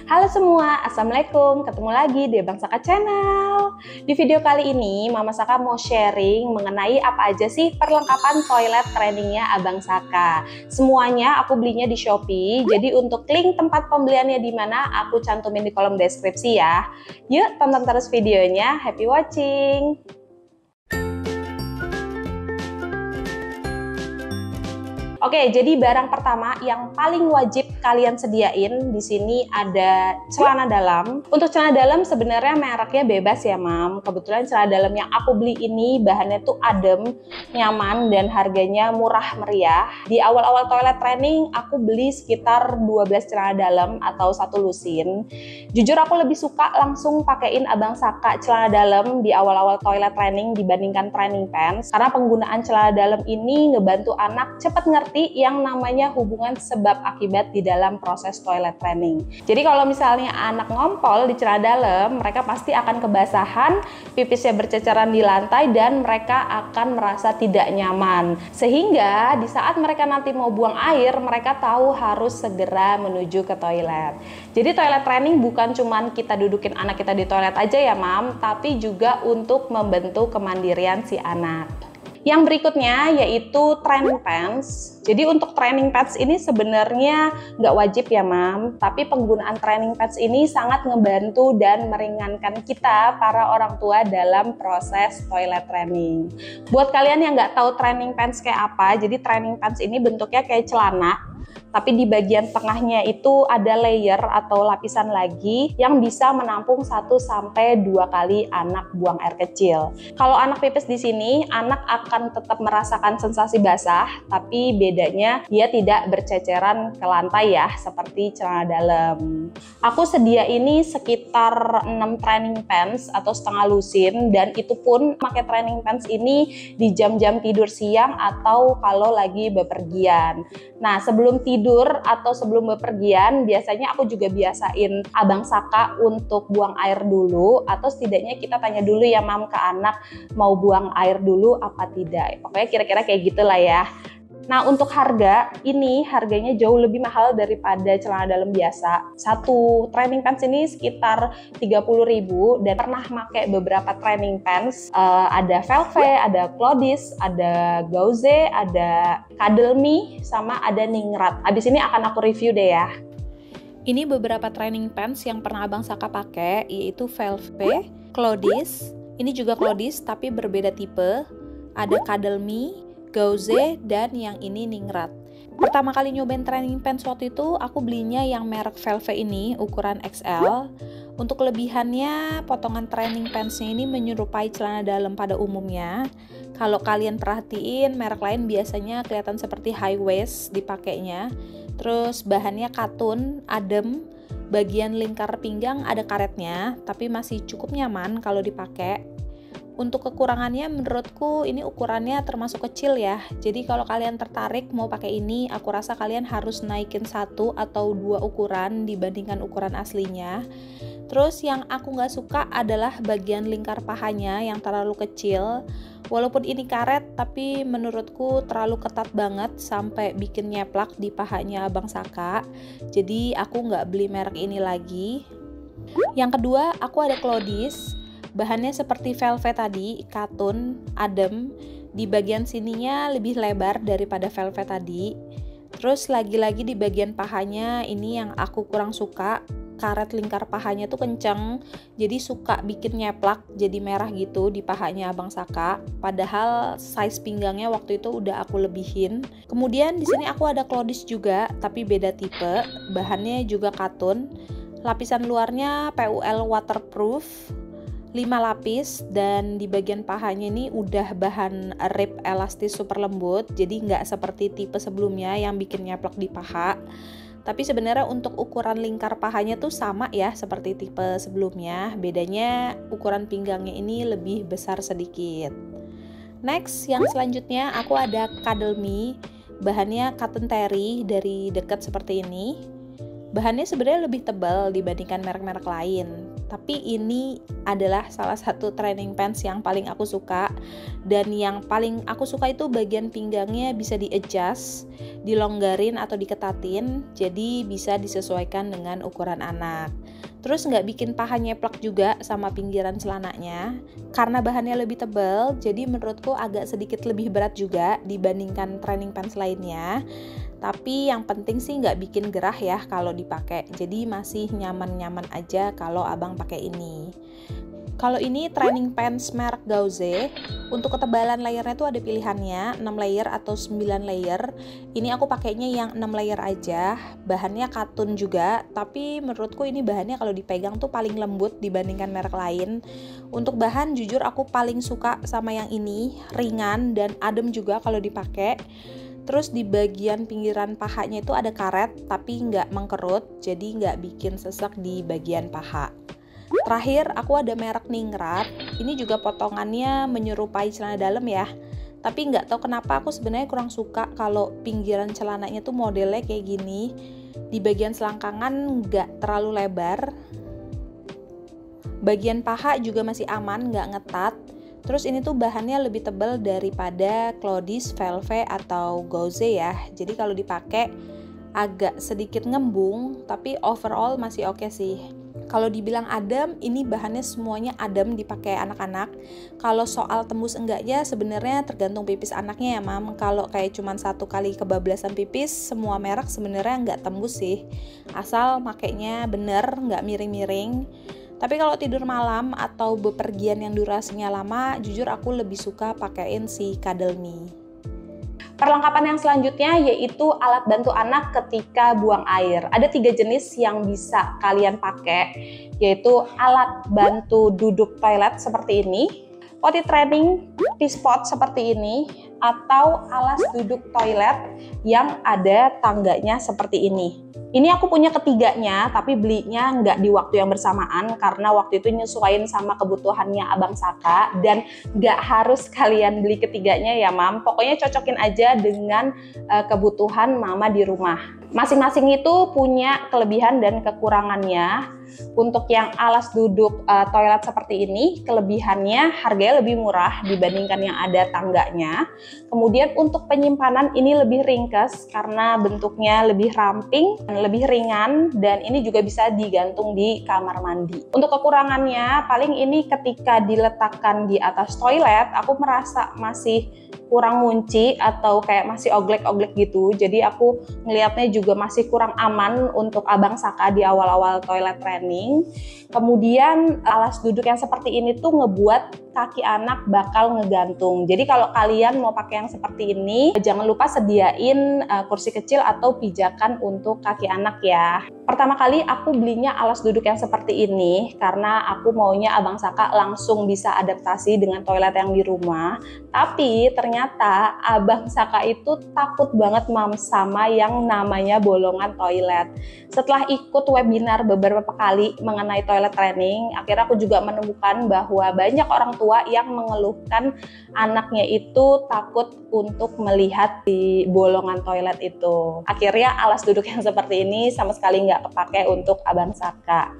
Halo semua, Assalamualaikum. Ketemu lagi di Abang Saka Channel. Di video kali ini, Mama Saka mau sharing mengenai apa aja sih perlengkapan toilet trainingnya Abang Saka. Semuanya aku belinya di Shopee, jadi untuk link tempat pembeliannya di mana aku cantumin di kolom deskripsi ya. Yuk, tonton terus videonya. Happy watching! Oke, jadi barang pertama yang paling wajib kalian sediain di sini ada celana dalam. Untuk celana dalam sebenarnya mereknya bebas ya, Mam. Kebetulan celana dalam yang aku beli ini bahannya tuh adem, nyaman, dan harganya murah meriah. Di awal-awal toilet training aku beli sekitar 12 celana dalam atau 1 lusin. Jujur aku lebih suka langsung pakein Abang Saka celana dalam di awal-awal toilet training dibandingkan training pants. Karena penggunaan celana dalam ini ngebantu anak cepat ngerti yang namanya hubungan sebab akibat di dalam proses toilet training. Jadi kalau misalnya anak ngompol di celana dalam, mereka pasti akan kebasahan, pipisnya berceceran di lantai, dan mereka akan merasa tidak nyaman. Sehingga di saat mereka nanti mau buang air, mereka tahu harus segera menuju ke toilet. Jadi toilet training bukan cuman kita dudukin anak kita di toilet aja ya, Mam, tapi juga untuk membentuk kemandirian si anak. Yang berikutnya yaitu training pants. Jadi untuk training pants ini sebenarnya nggak wajib ya, Mam. Tapi penggunaan training pants ini sangat ngebantu dan meringankan kita para orang tua dalam proses toilet training. Buat kalian yang nggak tahu training pants kayak apa, jadi training pants ini bentuknya kayak celana. Tapi di bagian tengahnya itu ada layer atau lapisan lagi yang bisa menampung 1-2 kali anak buang air kecil. Kalau anak pipis di sini, anak akan tetap merasakan sensasi basah, tapi bedanya dia tidak berceceran ke lantai ya, seperti celana dalam. Aku sedia ini sekitar 6 training pants atau setengah lusin, dan itu pun pakai training pants ini di jam-jam tidur siang atau kalau lagi bepergian. Nah, sebelum tidur atau sebelum bepergian, biasanya aku juga biasain Abang Saka untuk buang air dulu, atau setidaknya kita tanya dulu ya, Mam, ke anak mau buang air dulu apa tidak. Pokoknya kira-kira kayak gitulah ya. Nah, untuk harga, ini harganya jauh lebih mahal daripada celana dalam biasa. Satu training pants ini sekitar 30.000, dan pernah pakai beberapa training pants. Ada Velvet, ada Clodis, ada Gauze, ada Cuddle Me, sama ada Ningrat. Abis ini akan aku review deh ya. Ini beberapa training pants yang pernah Abang Saka pakai, yaitu Velvet, Clodis. Ini juga Clodis tapi berbeda tipe. Ada Cuddle Me, Gauze, dan yang ini Ningrat. Pertama kali nyobain training pants waktu itu aku belinya yang merek Velvet ini, ukuran XL. Untuk kelebihannya, potongan training pantsnya ini menyerupai celana dalam pada umumnya. Kalau kalian perhatiin, merek lain biasanya kelihatan seperti high waist dipakainya. Terus bahannya katun, adem. Bagian lingkar pinggang ada karetnya, tapi masih cukup nyaman kalau dipakai. Untuk kekurangannya menurutku ini ukurannya termasuk kecil ya. Jadi kalau kalian tertarik mau pakai ini, aku rasa kalian harus naikin 1 atau 2 ukuran dibandingkan ukuran aslinya. Terus yang aku nggak suka adalah bagian lingkar pahanya yang terlalu kecil. Walaupun ini karet, tapi menurutku terlalu ketat banget sampai bikin nyeplak di pahanya Abang Saka. Jadi aku nggak beli merek ini lagi. Yang kedua, aku ada Clodis. Bahannya seperti velvet tadi, katun, adem. Di bagian sininya lebih lebar daripada velvet tadi. Terus lagi-lagi di bagian pahanya ini yang aku kurang suka. Karet lingkar pahanya tuh kenceng, jadi suka bikin nyeplak, jadi merah gitu di pahanya Abang Saka. Padahal size pinggangnya waktu itu udah aku lebihin. Kemudian di sini aku ada Clodis juga, tapi beda tipe. Bahannya juga katun. Lapisan luarnya PUL waterproof. 5 lapis, dan di bagian pahanya ini udah bahan rib elastis super lembut, jadi nggak seperti tipe sebelumnya yang bikin nyeplak di paha. Tapi sebenarnya untuk ukuran lingkar pahanya tuh sama ya seperti tipe sebelumnya, bedanya ukuran pinggangnya ini lebih besar sedikit. Next, yang selanjutnya aku ada Cuddle Me. Bahannya cotton terry, dari dekat seperti ini. Bahannya sebenarnya lebih tebal dibandingkan merek-merek lain, tapi ini adalah salah satu training pants yang paling aku suka. Dan yang paling aku suka itu bagian pinggangnya bisa di-adjust, dilonggarin atau diketatin, jadi bisa disesuaikan dengan ukuran anak. Terus nggak bikin paha nyeplak juga sama pinggiran celananya. Karena bahannya lebih tebal, jadi menurutku agak sedikit lebih berat juga dibandingkan training pants lainnya. Tapi yang penting sih nggak bikin gerah ya kalau dipakai. Jadi masih nyaman-nyaman aja kalau abang pakai ini. Kalau ini training pants merek Gauze, untuk ketebalan layernya tuh ada pilihannya 6 layer atau 9 layer. Ini aku pakainya yang 6 layer aja. Bahannya katun juga, tapi menurutku ini bahannya kalau dipegang tuh paling lembut dibandingkan merek lain. Untuk bahan jujur aku paling suka sama yang ini, ringan dan adem juga kalau dipakai. Terus di bagian pinggiran pahanya itu ada karet tapi nggak mengkerut, jadi nggak bikin sesek di bagian paha. Terakhir aku ada merek Ningrat. Ini juga potongannya menyerupai celana dalam ya. Tapi nggak tahu kenapa aku sebenarnya kurang suka kalau pinggiran celananya tuh modelnya kayak gini. Di bagian selangkangan nggak terlalu lebar. Bagian paha juga masih aman, nggak ngetat. Terus ini tuh bahannya lebih tebal daripada Clodis, Velvet atau Gauze ya. Jadi kalau dipakai agak sedikit ngembung, tapi overall masih oke sih. Kalau dibilang adem, ini bahannya semuanya adem dipakai anak-anak. Kalau soal tembus enggaknya sebenarnya tergantung pipis anaknya ya mam. Kalau kayak cuman 1 kali kebablasan pipis, semua merek sebenarnya nggak tembus sih. Asal makainya bener, nggak miring-miring. Tapi kalau tidur malam atau bepergian yang durasinya lama, jujur aku lebih suka pakein si Cuddle Me. Perlengkapan yang selanjutnya yaitu alat bantu anak ketika buang air. Ada 3 jenis yang bisa kalian pakai, yaitu alat bantu duduk toilet seperti ini, potty training P-spot seperti ini, atau alas duduk toilet yang ada tangganya seperti ini. Ini aku punya ketiganya, tapi belinya nggak di waktu yang bersamaan karena waktu itu nyesuaiin sama kebutuhannya Abang Saka, dan nggak harus kalian beli ketiganya ya mam. Pokoknya cocokin aja dengan kebutuhan mama di rumah. Masing-masing itu punya kelebihan dan kekurangannya. Untuk yang alas duduk toilet seperti ini, kelebihannya harganya lebih murah dibandingkan yang ada tangganya. Kemudian untuk penyimpanan ini lebih ringkas karena bentuknya lebih ramping, lebih ringan, dan ini juga bisa digantung di kamar mandi. Untuk kekurangannya, paling ini ketika diletakkan di atas toilet, aku merasa masih kurang ngunci atau kayak masih oglek-oglek gitu. Jadi aku ngelihatnya juga masih kurang aman untuk Abang Saka di awal-awal toilet training. Kemudian alas duduk yang seperti ini tuh ngebuat kaki anak bakal ngegantung. Jadi kalau kalian mau pakai yang seperti ini, jangan lupa sediain kursi kecil atau pijakan untuk kaki anak ya. Pertama kali aku belinya alas duduk yang seperti ini karena aku maunya Abang Saka langsung bisa adaptasi dengan toilet yang di rumah. Tapi ternyata Abang Saka itu takut banget mam sama yang namanya bolongan toilet. Setelah ikut webinar beberapa kali mengenai toilet training, akhirnya aku juga menemukan bahwa banyak orang tua yang mengeluhkan anaknya itu takut untuk melihat di bolongan toilet itu. Akhirnya alas duduk yang seperti ini sama sekali nggak kepake untuk Abang Saka.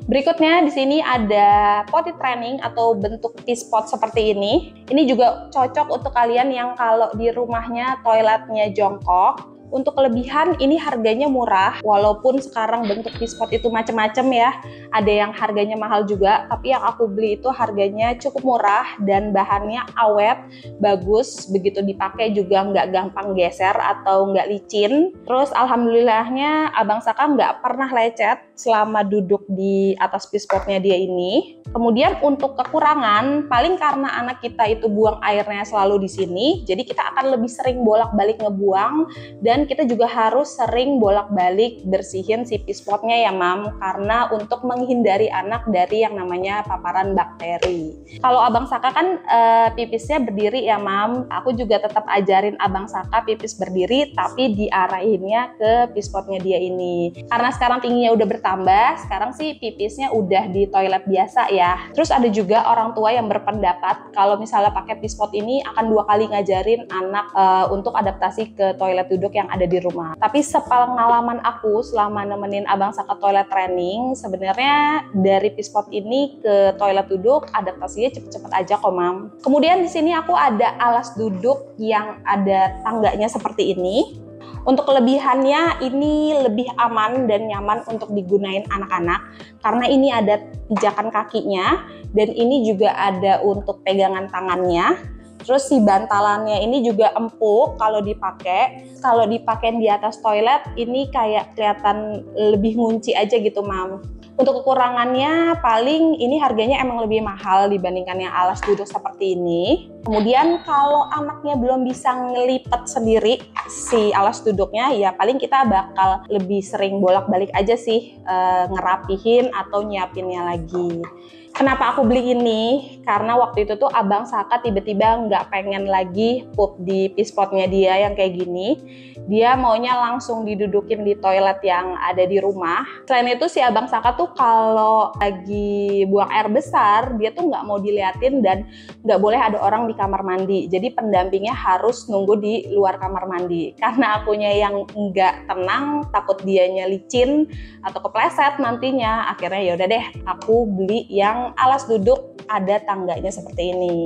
Berikutnya di sini ada potty training atau bentuk P-spot seperti ini. Ini juga cocok untuk kalian yang kalau di rumahnya toiletnya jongkok. Untuk kelebihan ini harganya murah, walaupun sekarang bentuk P-spot itu macam-macam ya. Ada yang harganya mahal juga, tapi yang aku beli itu harganya cukup murah dan bahannya awet, bagus, begitu dipakai juga nggak gampang geser atau nggak licin. Terus alhamdulillahnya Abang Saka nggak pernah lecet selama duduk di atas P-spotnya dia ini. Kemudian untuk kekurangan, paling karena anak kita itu buang airnya selalu di sini, jadi kita akan lebih sering bolak-balik ngebuang, dan kita juga harus sering bolak-balik bersihin si P-spotnya ya mam, karena untuk menghindari anak dari yang namanya paparan bakteri. Kalau Abang Saka kan pipisnya berdiri ya mam, aku juga tetap ajarin Abang Saka pipis berdiri tapi diarahinnya ke P-spotnya dia ini. Karena sekarang tingginya udah bertambah, sekarang sih pipisnya udah di toilet biasa ya. Terus ada juga orang tua yang berpendapat kalau misalnya pakai P-spot ini akan 2 kali ngajarin anak untuk adaptasi ke toilet duduk yang ada di rumah. Tapi sepengalaman aku selama nemenin Abang Saka toilet training, sebenarnya dari Peacepot ini ke toilet duduk adaptasinya cepet-cepet aja kok, Mam. Kemudian di sini aku ada alas duduk yang ada tangganya seperti ini. Untuk kelebihannya ini lebih aman dan nyaman untuk digunain anak-anak karena ini ada pijakan kakinya dan ini juga ada untuk pegangan tangannya. Terus si bantalannya ini juga empuk kalau dipakai. Kalau dipakai di atas toilet ini kayak kelihatan lebih ngunci aja gitu, Mam. Untuk kekurangannya paling ini harganya emang lebih mahal dibandingkan yang alas duduk seperti ini. Kemudian kalau anaknya belum bisa ngelipet sendiri si alas duduknya, ya paling kita bakal lebih sering bolak-balik aja sih ngerapihin atau nyiapinnya lagi. Kenapa aku beli ini? Karena waktu itu tuh Abang Saka tiba-tiba nggak pengen lagi pup di Peacepotnya dia yang kayak gini. Dia maunya langsung didudukin di toilet yang ada di rumah. Selain itu si Abang Saka tuh kalau lagi buang air besar, dia tuh nggak mau diliatin dan nggak boleh ada orang di kamar mandi. Jadi pendampingnya harus nunggu di luar kamar mandi. Karena akunya yang nggak tenang, takut dianya licin atau kepleset nantinya. Akhirnya yaudah deh, aku beli yang alas duduk ada tangganya seperti ini.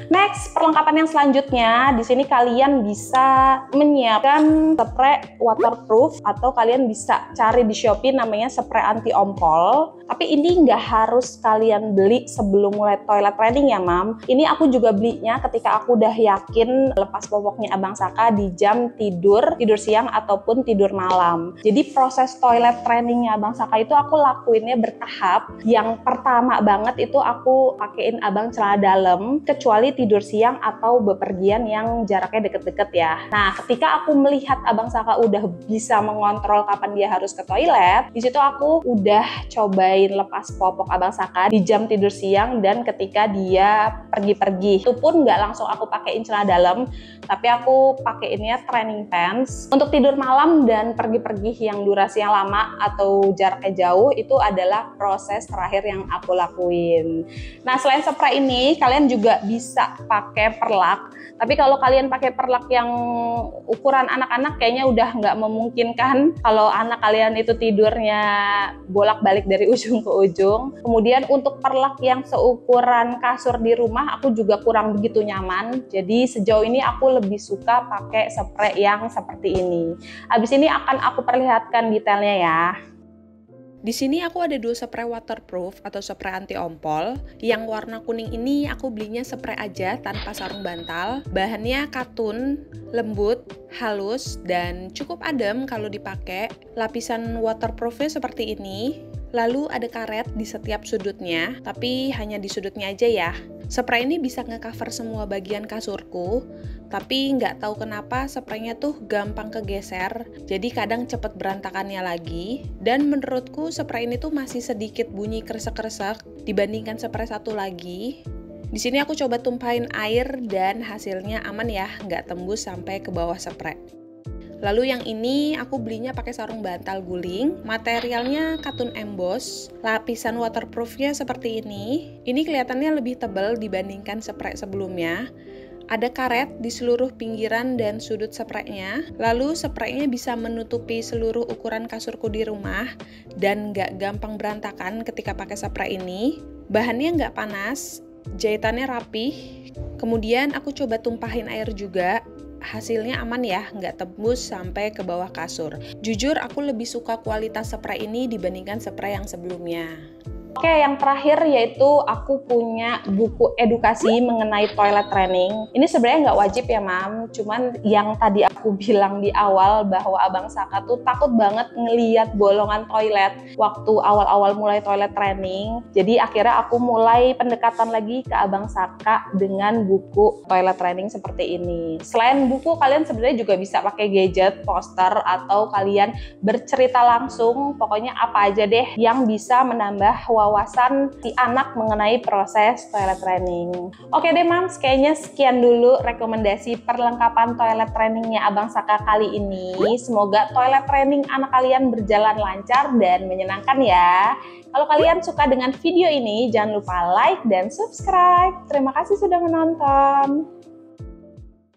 Next, perlengkapan yang selanjutnya, di sini kalian bisa menyiapkan spray waterproof atau kalian bisa cari di Shopee namanya spray anti ompol. Tapi ini nggak harus kalian beli sebelum mulai toilet training ya, Mam. Ini aku juga belinya ketika aku udah yakin lepas popoknya Abang Saka di jam tidur siang ataupun tidur malam. Jadi proses toilet trainingnya Abang Saka itu aku lakuinnya bertahap. Yang pertama banget itu aku pakein Abang celana dalam kecuali tidur siang atau bepergian yang jaraknya deket-deket ya. Nah, ketika aku melihat Abang Saka udah bisa mengontrol kapan dia harus ke toilet, di situ aku udah cobain lepas popok Abang Saka di jam tidur siang dan ketika dia pergi-pergi. Itu pun nggak langsung aku pakein celana dalam, tapi aku pakeinnya training pants. Untuk tidur malam dan pergi-pergi yang durasi yang lama atau jaraknya jauh itu adalah proses terakhir yang aku lakuin. Nah, selain spray ini, kalian juga bisa pakai perlak. Tapi kalau kalian pakai perlak yang ukuran anak-anak kayaknya udah nggak memungkinkan kalau anak kalian itu tidurnya bolak-balik dari ujung ke ujung. Kemudian untuk perlak yang seukuran kasur di rumah aku juga kurang begitu nyaman. Jadi sejauh ini aku lebih suka pakai spray yang seperti ini. Habis ini akan aku perlihatkan detailnya ya. Di sini aku ada 2 spray waterproof atau spray anti ompol. Yang warna kuning ini aku belinya spray aja tanpa sarung bantal. Bahannya katun, lembut, halus, dan cukup adem kalau dipakai. Lapisan waterproofnya seperti ini. Lalu ada karet di setiap sudutnya, tapi hanya di sudutnya aja ya. Spray ini bisa nge-cover semua bagian kasurku, tapi nggak tahu kenapa spraynya tuh gampang kegeser, jadi kadang cepet berantakannya lagi. Dan menurutku spray ini tuh masih sedikit bunyi kresek-kresek dibandingkan spray satu lagi. Di sini aku coba tumpahin air dan hasilnya aman ya, nggak tembus sampai ke bawah spray. Lalu yang ini aku belinya pakai sarung bantal guling, materialnya katun emboss, lapisan waterproofnya seperti ini. Ini kelihatannya lebih tebal dibandingkan spray sebelumnya. Ada karet di seluruh pinggiran dan sudut spraynya. Lalu spraynya bisa menutupi seluruh ukuran kasurku di rumah dan nggak gampang berantakan ketika pakai spray ini. Bahannya nggak panas, jahitannya rapih. Kemudian aku coba tumpahin air juga. Hasilnya aman ya, nggak tembus sampai ke bawah kasur. Jujur aku lebih suka kualitas spray ini dibandingkan spray yang sebelumnya. Oke, yang terakhir yaitu aku punya buku edukasi mengenai toilet training. Ini sebenarnya nggak wajib ya, Mam. Cuman yang tadi aku bilang di awal bahwa Abang Saka tuh takut banget ngeliat bolongan toilet waktu awal-awal mulai toilet training. Jadi akhirnya aku mulai pendekatan lagi ke Abang Saka dengan buku toilet training seperti ini. Selain buku, kalian sebenarnya juga bisa pakai gadget, poster, atau kalian bercerita langsung. Pokoknya apa aja deh yang bisa menambah wawasan si anak mengenai proses toilet training. Oke deh Mams, kayaknya sekian dulu rekomendasi perlengkapan toilet trainingnya Abang Saka kali ini. Semoga toilet training anak kalian berjalan lancar dan menyenangkan ya. Kalau kalian suka dengan video ini, jangan lupa like dan subscribe. Terima kasih sudah menonton.